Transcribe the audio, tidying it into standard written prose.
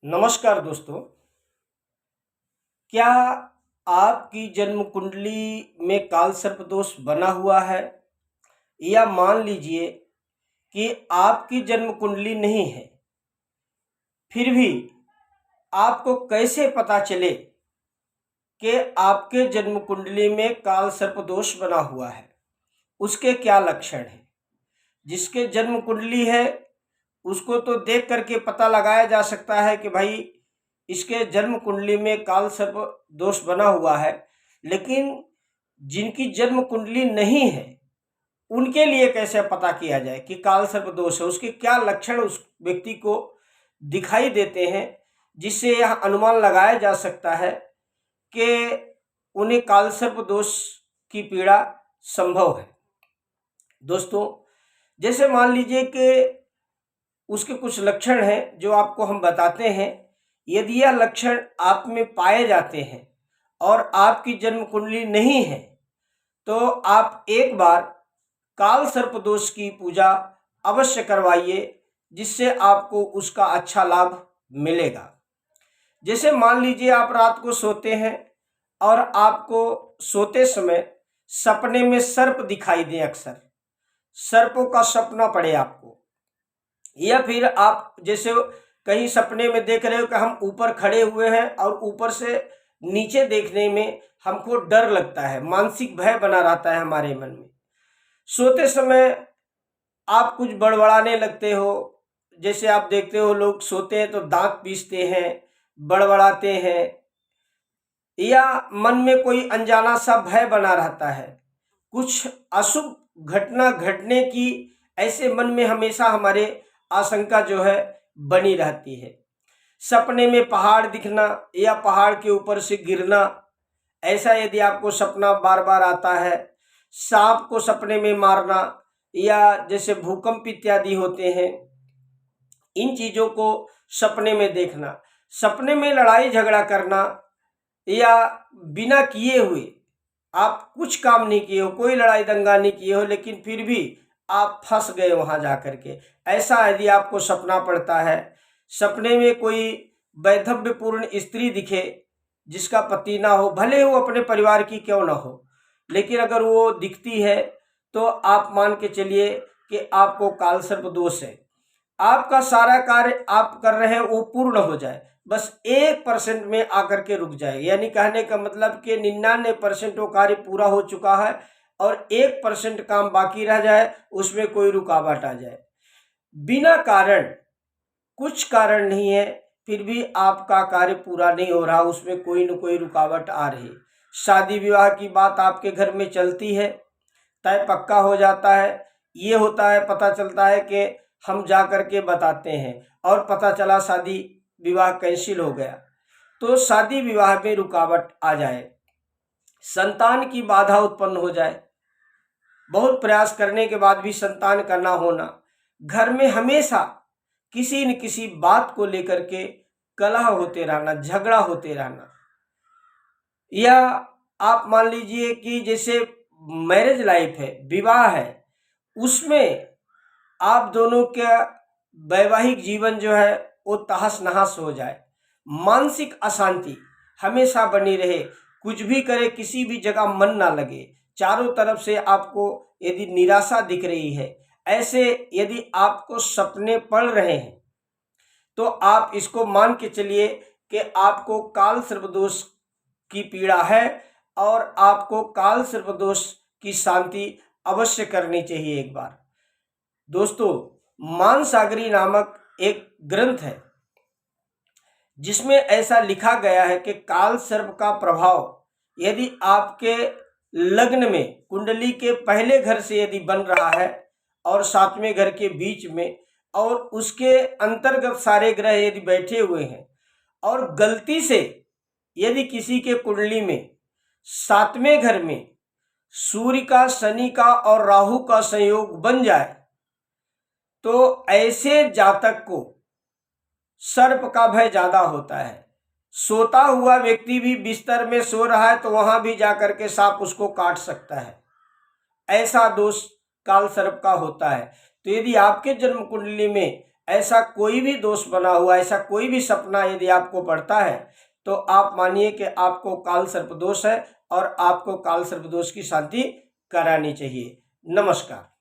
नमस्कार दोस्तों। क्या आपकी जन्म कुंडली में काल सर्प दोष बना हुआ है, या मान लीजिए कि आपकी जन्म कुंडली नहीं है, फिर भी आपको कैसे पता चले कि आपके जन्म कुंडली में काल सर्प दोष बना हुआ है? उसके क्या लक्षण हैं? जिसके जन्म कुंडली है उसको तो देख करके पता लगाया जा सकता है कि भाई इसके जन्म कुंडली में काल सर्प दोष बना हुआ है, लेकिन जिनकी जन्म कुंडली नहीं है उनके लिए कैसे पता किया जाए कि काल सर्प दोष है? उसके क्या लक्षण उस व्यक्ति को दिखाई देते हैं जिससे यह अनुमान लगाया जा सकता है कि उन्हें काल सर्प दोष की पीड़ा संभव है? दोस्तों, जैसे मान लीजिए कि उसके कुछ लक्षण हैं जो आपको हम बताते हैं। यदि यह लक्षण आप में पाए जाते हैं और आपकी जन्म कुंडली नहीं है तो आप एक बार काल सर्प दोष की पूजा अवश्य करवाइए, जिससे आपको उसका अच्छा लाभ मिलेगा। जैसे मान लीजिए आप रात को सोते हैं और आपको सोते समय सपने में सर्प दिखाई दे, अक्सर सर्पों का सपना पड़े आपको, या फिर आप जैसे कहीं सपने में देख रहे हो कि हम ऊपर खड़े हुए हैं और ऊपर से नीचे देखने में हमको डर लगता है, मानसिक भय बना रहता है हमारे मन में। सोते समय आप कुछ बड़बड़ाने लगते हो, जैसे आप देखते हो लोग सोते हैं तो दांत पीसते हैं, बड़बड़ाते हैं, या मन में कोई अनजाना सा भय बना रहता है, कुछ अशुभ घटना घटने की ऐसे मन में हमेशा हमारे आशंका जो है बनी रहती है। सपने में पहाड़ दिखना या पहाड़ के ऊपर से गिरना, ऐसा यदि आपको सपना बार बार आता है, सांप को सपने में मारना, या जैसे भूकंप इत्यादि होते हैं, इन चीज़ों को सपने में देखना, सपने में लड़ाई झगड़ा करना, या बिना किए हुए आप कुछ काम नहीं किए हो, कोई लड़ाई दंगा नहीं किए हो, लेकिन फिर भी आप फंस गए वहां जाकर के, ऐसा यदि आपको सपना पड़ता है, सपने में कोई वैधव्यपूर्ण स्त्री दिखे जिसका पति ना हो, भले वो अपने परिवार की क्यों ना हो, लेकिन अगर वो दिखती है तो आप मान के चलिए कि आपको काल सर्प दोष है। आपका सारा कार्य आप कर रहे हैं वो पूर्ण हो जाए, बस 1% में आकर के रुक जाए, यानी कहने का मतलब कि 99% वो कार्य पूरा हो चुका है और 1% काम बाकी रह जाए, उसमें कोई रुकावट आ जाए बिना कारण, कुछ कारण नहीं है, फिर भी आपका कार्य पूरा नहीं हो रहा, उसमें कोई न कोई रुकावट आ रही। शादी विवाह की बात आपके घर में चलती है, तय पक्का हो जाता है, ये होता है, पता चलता है कि हम जा कर के बताते हैं और पता चला शादी विवाह कैंसिल हो गया, तो शादी विवाह में रुकावट आ जाए, संतान की बाधा उत्पन्न हो जाए, बहुत प्रयास करने के बाद भी संतान का ना होना, घर में हमेशा किसी न किसी बात को लेकर के कलह होते रहना, झगड़ा होते रहना, या आप मान लीजिए कि जैसे मैरिज लाइफ है, विवाह है, उसमें आप दोनों का वैवाहिक जीवन जो है वो तहस नहस हो जाए, मानसिक अशांति हमेशा बनी रहे, कुछ भी करे किसी भी जगह मन ना लगे, चारों तरफ से आपको यदि निराशा दिख रही है, ऐसे यदि आपको सपने पड़ रहे हैं तो आप इसको मान के चलिए कि आपको काल सर्पदोष की पीड़ा है और आपको काल सर्पदोष की शांति अवश्य करनी चाहिए एक बार। दोस्तों, मानसागरी नामक एक ग्रंथ है जिसमें ऐसा लिखा गया है कि काल सर्प का प्रभाव यदि आपके लग्न में कुंडली के पहले घर से यदि बन रहा है और सातवें घर के बीच में और उसके अंतर्गत सारे ग्रह यदि बैठे हुए हैं और गलती से यदि किसी के कुंडली में सातवें घर में सूर्य का, शनि का और राहु का संयोग बन जाए तो ऐसे जातक को सर्प का भय ज्यादा होता है। सोता हुआ व्यक्ति भी बिस्तर में सो रहा है तो वहां भी जाकर के सांप उसको काट सकता है, ऐसा दोष काल सर्प का होता है। तो यदि आपके जन्म कुंडली में ऐसा कोई भी दोष बना हुआ, ऐसा कोई भी सपना यदि आपको पड़ता है तो आप मानिए कि आपको काल सर्प दोष है और आपको काल सर्प दोष की शांति करानी चाहिए। नमस्कार।